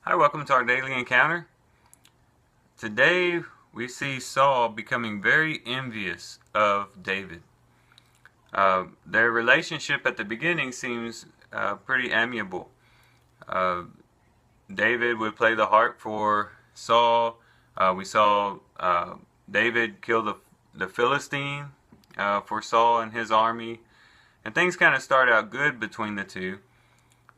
Hi, welcome to our daily encounter. Today we see Saul becoming very envious of David. Their relationship at the beginning seems pretty amiable. Uh, David would play the harp for Saul. We saw David kill the Philistine for Saul and his army. And things kind of start out good between the two.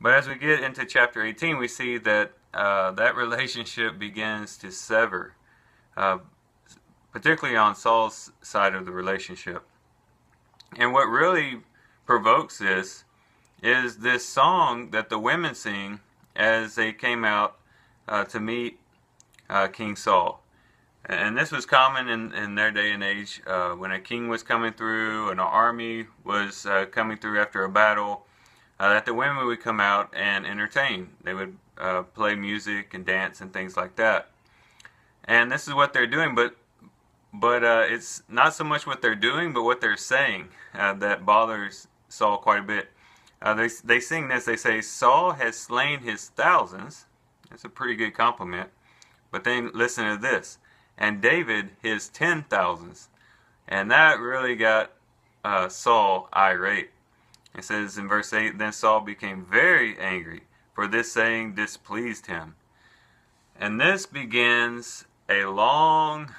But as we get into chapter 18, we see that that relationship begins to sever, uh, particularly on Saul's side of the relationship. And what really provokes this is this song that the women sing as they came out to meet King Saul. And this was common in their day and age when a king was coming through, and an army was coming through after a battle, that the women would come out and entertain. They would play music and dance and things like that. And this is what they're doing, but it's not so much what they're doing, but what they're saying that bothers Saul quite a bit. They sing this. They say, "Saul has slain his thousands." That's a pretty good compliment. But then listen to this. "And David his 10,000s." And that really got Saul irate. It says in verse 8, "Then Saul became very angry, for this saying displeased him." And this begins a long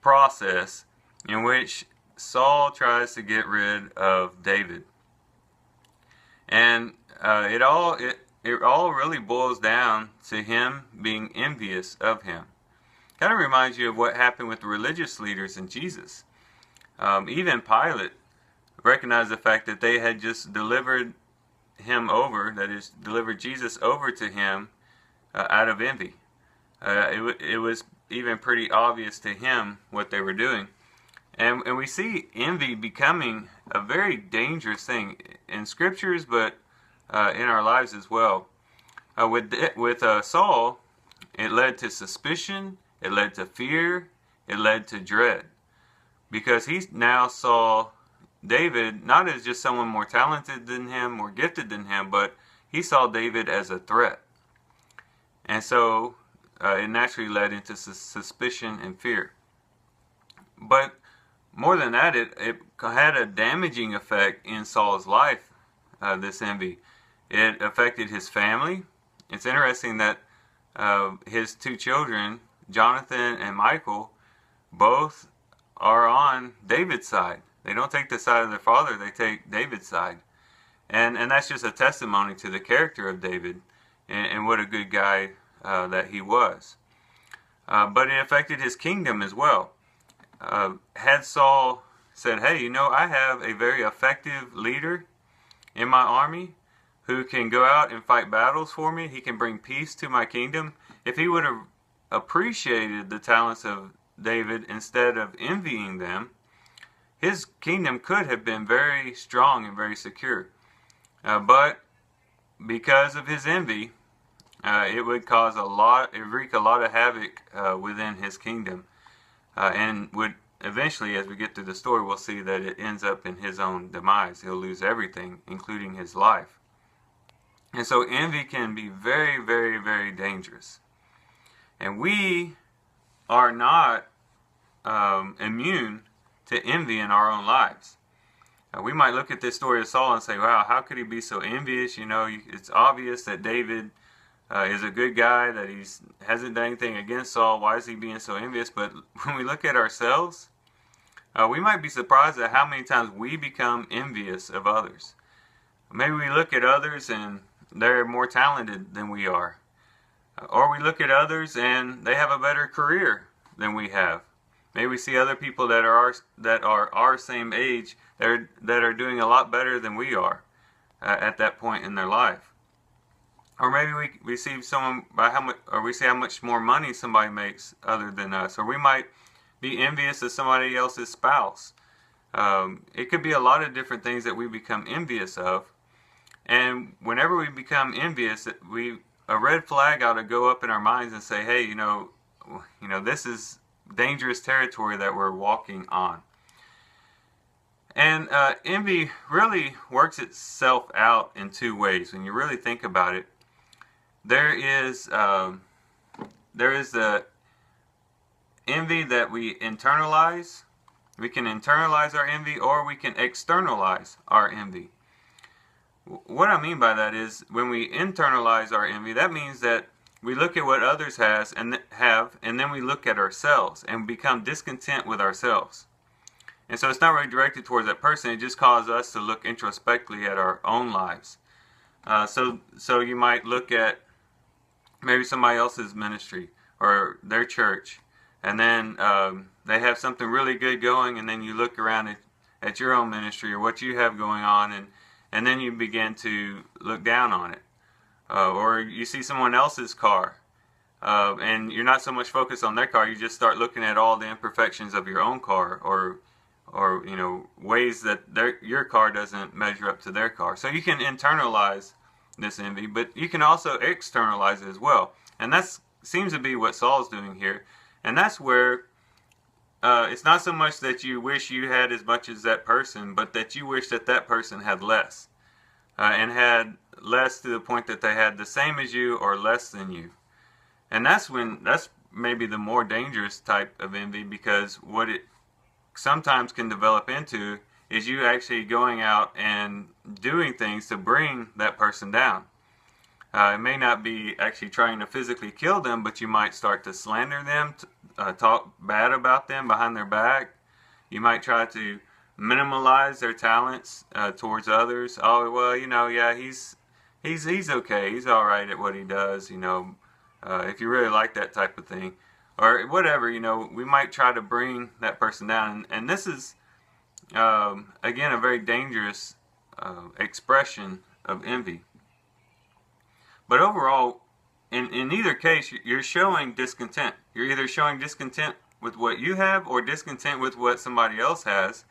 process in which Saul tries to get rid of David. And it all really boils down to him being envious of him. Kind of reminds you of what happened with the religious leaders in Jesus. Even Pilate recognized the fact that they had just delivered him over, that is, delivered Jesus over to him out of envy. It was even pretty obvious to him what they were doing. And we see envy becoming a very dangerous thing in scriptures, but in our lives as well. With Saul, it led to suspicion, it led to fear, it led to dread. Because he now saw David not as just someone more talented than him, more gifted than him, but he saw David as a threat. And so it naturally led into suspicion and fear. But more than that, it had a damaging effect in Saul's life, this envy. It affected his family. It's interesting that his two children, Jonathan and Michael, both are on David's side. They don't take the side of their father, they take David's side. And that's just a testimony to the character of David and what a good guy that he was. But it affected his kingdom as well. Had Saul said, "Hey, I have a very effective leader in my army who can go out and fight battles for me, he can bring peace to my kingdom," if he would have appreciated the talents of David instead of envying them, his kingdom could have been very strong and very secure. But because of his envy, it would wreak a lot of havoc within his kingdom, and would eventually, as we get through the story, we'll see that it ends up in his own demise. He'll lose everything, including his life. And so envy can be very, very, very dangerous. And we are not immune to envy in our own lives. We might look at this story of Saul and say, "Wow, how could he be so envious?" It's obvious that David is a good guy, that he hasn't done anything against Saul. Why is he being so envious? But when we look at ourselves, we might be surprised at how many times we become envious of others. Maybe we look at others and they're more talented than we are. Or we look at others and they have a better career than we have. Maybe we see other people that are our same age that are doing a lot better than we are at that point in their life. Or maybe we see someone we see how much more money somebody makes other than us. Or we might be envious of somebody else's spouse. It could be a lot of different things that we become envious of. And whenever we become envious, a red flag ought to go up in our minds and say, "Hey, this is dangerous territory that we're walking on." And envy really works itself out in two ways when you really think about it. there is the envy that we internalize. We can internalize our envy, or we can externalize our envy. What I mean by that is, when we internalize our envy, that means that we look at what others have, and then we look at ourselves and become discontent with ourselves. And so it's not really directed towards that person. It just causes us to look introspectively at our own lives. So you might look at maybe somebody else's ministry or their church, and then they have something really good going, and then you look around at your own ministry or what you have going on, and then you begin to look down on it. Or you see someone else's car, and you're not so much focused on their car, you just start looking at all the imperfections of your own car, or ways that your car doesn't measure up to their car. So you can internalize this envy, but you can also externalize it as well. And that seems to be what Saul's doing here. And that's where it's not so much that you wish you had as much as that person, but that you wish that that person had less. And had less to the point that they had the same as you or less than you. And that's maybe the more dangerous type of envy, because what it sometimes can develop into is you actually going out and doing things to bring that person down. It may not be actually trying to physically kill them, but you might start to slander them, talk bad about them behind their back. You might try to minimalize their talents towards others. Oh, well, yeah, he's okay. He's all right at what he does, if you really like that type of thing. Or whatever, we might try to bring that person down. And this is, again, a very dangerous expression of envy. But overall, in either case, you're showing discontent. You're either showing discontent with what you have or discontent with what somebody else has.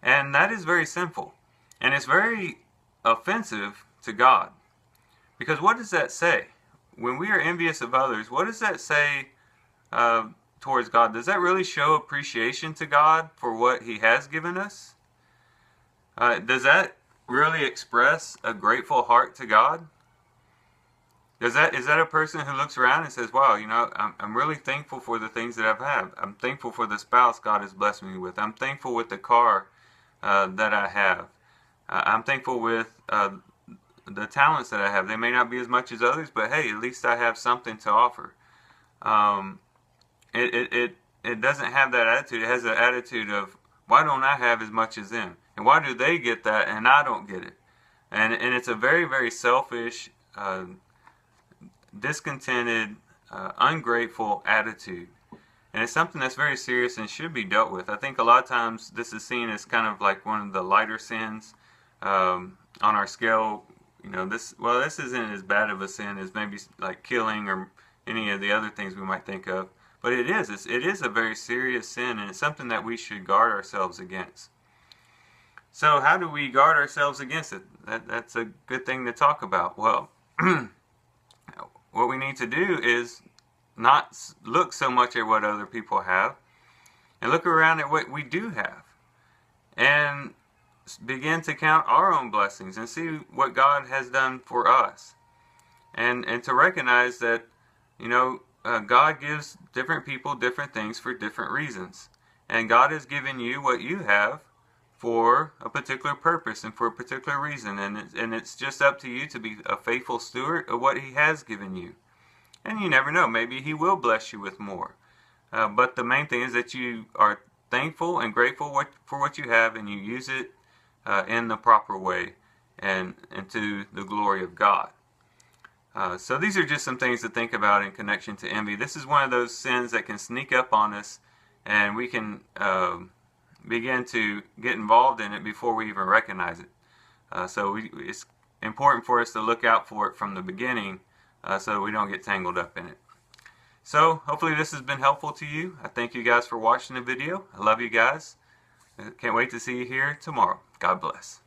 And that is very sinful. And it's very offensive to God. Because what does that say? When we are envious of others, what does that say towards God? Does that really show appreciation to God for what He has given us? Does that really express a grateful heart to God? Is that a person who looks around and says, wow, I'm really thankful for the things that I've had. I'm thankful for the spouse God has blessed me with. I'm thankful with the car that I have. I'm thankful with the talents that I have. They may not be as much as others, but hey, at least I have something to offer. It doesn't have that attitude. It has the attitude of, why don't I have as much as them? And why do they get that and I don't get it? And it's a very, very selfish, discontented, ungrateful attitude. And it's something that's very serious and should be dealt with. I think a lot of times this is seen as kind of like one of the lighter sins on our scale. This isn't as bad of a sin as maybe like killing or any of the other things we might think of. But it is a very serious sin, and it's something that we should guard ourselves against. So how do we guard ourselves against it? That's a good thing to talk about. Well, what we need to do is not look so much at what other people have, and look around at what we do have, and begin to count our own blessings and see what God has done for us, and to recognize that God gives different people different things for different reasons, and God has given you what you have for a particular purpose and for a particular reason, and it's just up to you to be a faithful steward of what He has given you. And you never know, maybe He will bless you with more. But the main thing is that you are thankful and grateful for what you have, and you use it in the proper way and to the glory of God. So these are just some things to think about in connection to envy. This is one of those sins that can sneak up on us, and we can begin to get involved in it before we even recognize it. So it's important for us to look out for it from the beginning so that we don't get tangled up in it. So hopefully this has been helpful to you. I thank you guys for watching the video. I love you guys. I can't wait to see you here tomorrow. God bless.